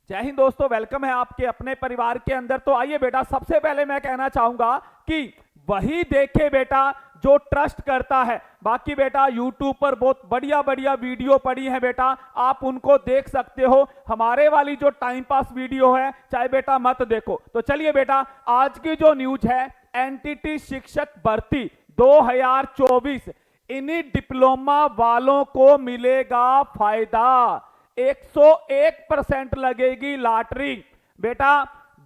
जय हिंद दोस्तों, वेलकम है आपके अपने परिवार के अंदर। तो आइए बेटा, सबसे पहले मैं कहना चाहूंगा कि वही देखे बेटा जो ट्रस्ट करता है। बाकी बेटा यूट्यूब पर बहुत बढ़िया बढ़िया वीडियो पड़ी है बेटा, आप उनको देख सकते हो। हमारे वाली जो टाइम पास वीडियो है चाहे बेटा मत देखो। तो चलिए बेटा, आज की जो न्यूज है, एनटीटी शिक्षक भर्ती 2024, इन्हीं डिप्लोमा वालों को मिलेगा फायदा। 101% लगेगी लॉटरी बेटा।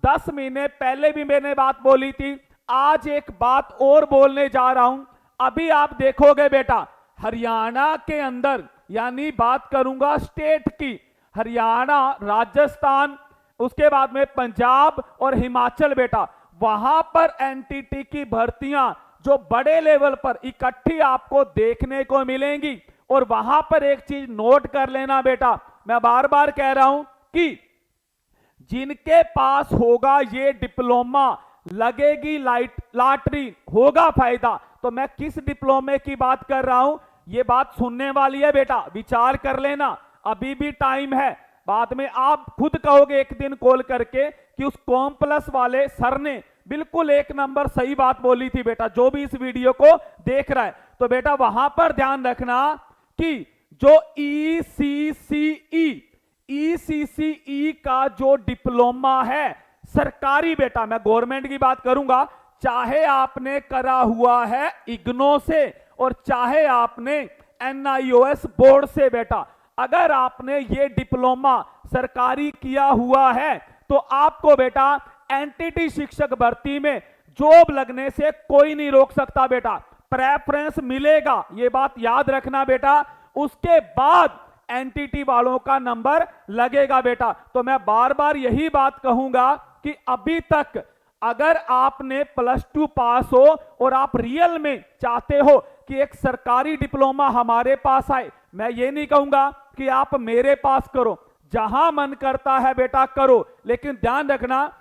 10 महीने पहले भी मैंने बात बोली थी, आज एक बात और बोलने जा रहा हूं। अभी आप देखोगे बेटा, हरियाणा के अंदर, यानी बात करूंगा स्टेट की, हरियाणा, राजस्थान, उसके बाद में पंजाब और हिमाचल बेटा, वहां पर एनटीटी की भर्तियां जो बड़े लेवल पर इकट्ठी आपको देखने को मिलेंगी। और वहां पर एक चीज नोट कर लेना बेटा, मैं बार बार कह रहा हूं कि जिनके पास होगा ये डिप्लोमा, लगेगी लॉटरी, होगा फायदा। तो मैं किस डिप्लोमे की बात कर रहा हूं, ये बात सुनने वाली है बेटा, विचार कर लेना, अभी भी टाइम है। बाद में आप खुद कहोगे एक दिन कॉल करके कि उस कॉम्प्लस वाले सर ने बिल्कुल एक नंबर सही बात बोली थी बेटा, जो भी इस वीडियो को देख रहा है। तो बेटा वहां पर ध्यान रखना कि जो ईसीसीई का जो डिप्लोमा है सरकारी बेटा, मैं गवर्नमेंट की बात करूंगा, चाहे आपने करा हुआ है इग्नो से और चाहे आपने एनआईओएस बोर्ड से बेटा, अगर आपने ये डिप्लोमा सरकारी किया हुआ है तो आपको बेटा एनटीटी शिक्षक भर्ती में जॉब लगने से कोई नहीं रोक सकता बेटा, प्रेफरेंस मिलेगा, ये बात याद रखना बेटा। उसके बाद एनटीटी वालों का नंबर लगेगा बेटा। तो मैं बार बार यही बात कहूंगा कि अभी तक अगर आपने +2 पास हो और आप रियल में चाहते हो कि एक सरकारी डिप्लोमा हमारे पास आए, मैं ये नहीं कहूंगा कि आप मेरे पास करो, जहां मन करता है बेटा करो, लेकिन ध्यान रखना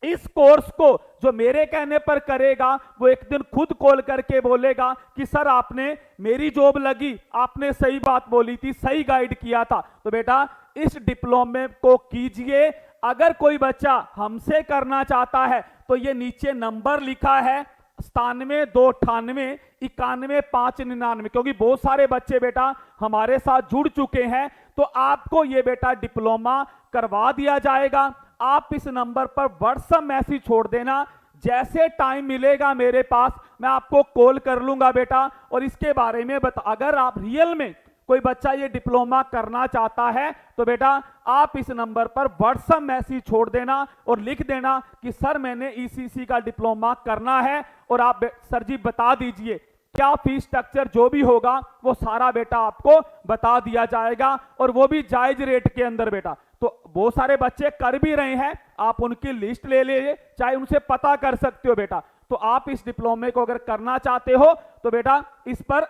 इस कोर्स को जो मेरे कहने पर करेगा वो एक दिन खुद कॉल करके बोलेगा कि सर आपने मेरी जॉब लगी, आपने सही बात बोली थी, सही गाइड किया था। तो बेटा इस डिप्लोमे को कीजिए। अगर कोई बच्चा हमसे करना चाहता है तो ये नीचे नंबर लिखा है 97 298 91 599, क्योंकि बहुत सारे बच्चे बेटा हमारे साथ जुड़ चुके हैं, तो आपको ये बेटा डिप्लोमा करवा दिया जाएगा। आप इस नंबर पर व्हाट्सएप मैसेज छोड़ देना, जैसे टाइम मिलेगा मेरे पास मैं आपको कॉल कर लूंगा बेटा, और इसके बारे में अगर आप रियल में कोई बच्चा ये डिप्लोमा करना चाहता है तो बेटा आप इस नंबर पर व्हाट्सएप मैसेज छोड़ देना और लिख देना कि सर मैंने ईसीसी का डिप्लोमा करना है, और आप सर जी बता दीजिए क्या फीस स्ट्रक्चर जो भी होगा वो सारा बेटा आपको बता दिया जाएगा, और वो भी जायज रेट के अंदर बेटा। तो बहुत सारे बच्चे कर भी रहे हैं, आप उनकी लिस्ट ले लीजिए, चाहे उनसे पता कर सकते हो बेटा। तो आप इस डिप्लोमे को अगर करना चाहते हो तो बेटा इस पर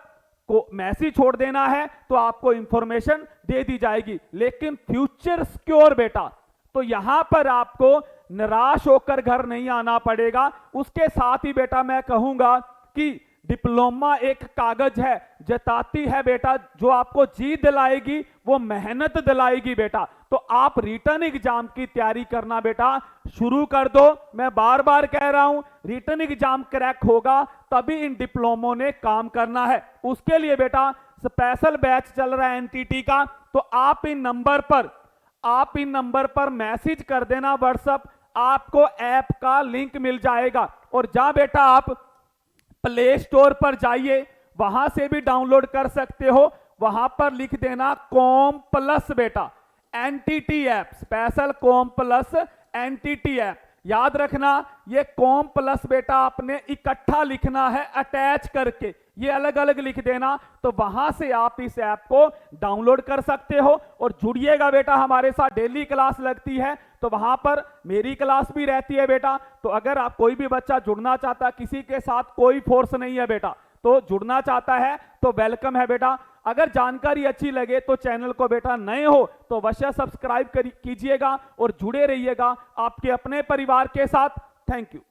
को मैसेज छोड़ देना है तो आपको इंफॉर्मेशन दे दी जाएगी। लेकिन फ्यूचर सिक्योर बेटा, तो यहां पर आपको निराश होकर घर नहीं आना पड़ेगा। उसके साथ ही बेटा मैं कहूंगा कि डिप्लोमा एक कागज है, जताती है बेटा, जो आपको जीत दिलाएगी वो मेहनत दिलाएगी बेटा। तो आप रिटर्न एग्जाम की तैयारी करना बेटा शुरू कर दो। मैं बार बार कह रहा हूं, रिटर्न एग्जाम क्रैक होगा तभी इन डिप्लोमों ने काम करना है। उसके लिए बेटा स्पेशल बैच चल रहा है एनटीटी का, तो आप इन नंबर पर मैसेज कर देना व्हाट्सएप, आपको ऐप का लिंक मिल जाएगा, और जहां बेटा आप प्ले स्टोर पर जाइए, वहां से भी डाउनलोड कर सकते हो। वहां पर लिख देना कॉम प्लस बेटा, NTT app, special com plus NTT app. याद रखना ये कॉम प्लस बेटा आपने इकट्ठा लिखना है, अटैच करके, ये अलग अलग लिख देना। तो वहां से आप इस ऐप को डाउनलोड कर सकते हो और जुड़िएगा बेटा, हमारे साथ डेली क्लास लगती है, तो वहां पर मेरी क्लास भी रहती है बेटा। तो अगर आप कोई भी बच्चा जुड़ना चाहता है, किसी के साथ कोई फोर्स नहीं है बेटा, तो जुड़ना चाहता है तो वेलकम है बेटा। अगर जानकारी अच्छी लगे तो चैनल को बेटा नए हो तो अवश्य सब्सक्राइब कीजिएगा और जुड़े रहिएगा आपके अपने परिवार के साथ। Thank you.